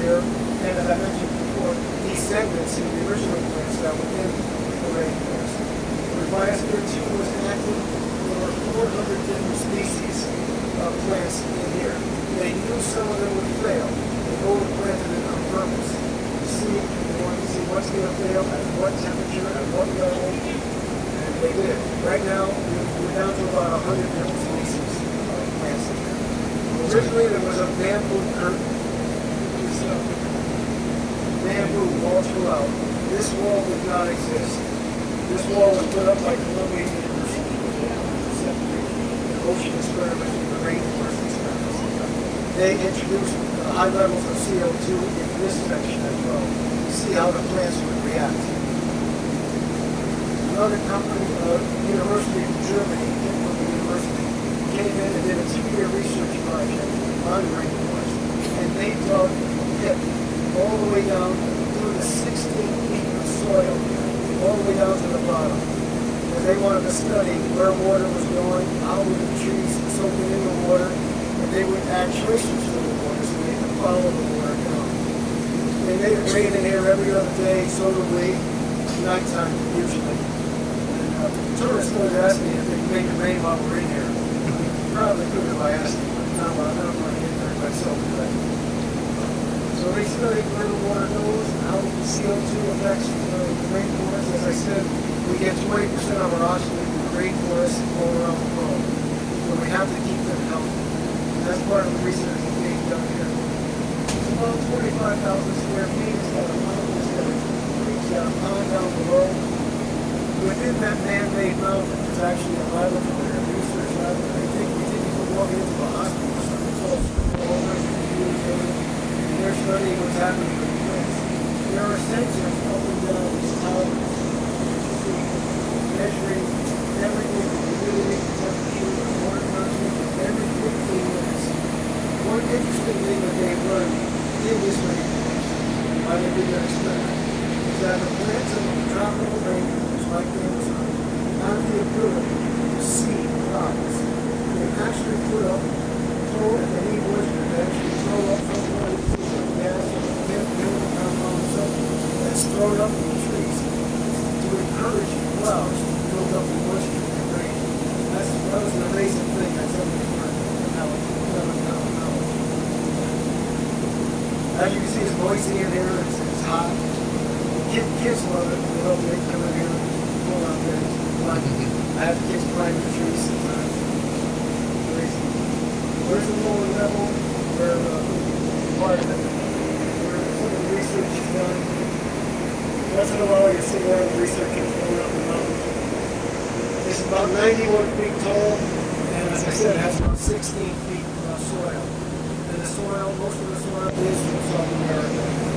here, and as I mentioned before, these segments in the original plants that were in the rainforest. When Biosphere 2 was active, there were 400 different species of plants in here. They knew some of them would fail. They overplanted it on purpose. They wanted to see what's going to fail, at what temperature, at what level, and they did. Right now, we're down to about 100 different species of plants in here. Originally, there was a bamboo curtain. This bamboo all throughout. This wall did not exist. This wall was put up by Columbia University. The ocean experiment, the rainforest experiment. They introduced high levels of CO2 in this section as well. To see how the plants would react. Another company, University of Germany, University, came in and did a 2-year research project on rainforest, and they dug a pit all the way down through the 16 feet of soil, all the way down to the bottom. And they wanted to study where water was going, how were the trees soaking in the water, and they would add tracers to the water so they could follow the water down. They made it rain in here every other day, so did we, nighttime usually. And tourists always ask me if they can make it rain while we're in here. Probably could if I asked them, but no, I don't want to get there myself today. So they studied where the water goes, how CO2 affects the rainforest. As I said, we get 20% of our oxygen from the rainforest all around the world. So we have to keep them healthy. And that's part of the research that's being done here. It's about 45,000 square feet. It's got a mountain, it's got a creek, it's got a pond down below. Within that man-made mountain, there's actually a laboratory, a research laboratory. I think we didn't even walk into a hospital or something. It's all over the computer. They're studying what's happening with the plants. There are sensors up and down these towers, measuring everything, the humidity, the temperature, the water content, every 15 minutes. One interesting thing that they've learned in this rainforest, while they did their experiment, is that the plants in the tropical rainforest, like the Amazon, have the ability to see clouds. They actually put up, throw if they need moisture, they actually throw up some kind of gas or chemical compound or something that's thrown up in the trees to encourage clouds to build up the moisture in the rain. That was an amazing thing that somebody learned how knowledge. As you can see, it's noisy in here, it's hot. Kids love it. They love it. They come in here, pull out there. I have kids climb the trees sometimes. Crazy. Where's the lower level? Where part of it? Where some of the research is done. Once in a while, you see where the researchers going up the mountain. It's about 91 feet tall, and as I said, it has about 16 feet of soil. And the soil, most of the soil is from South America.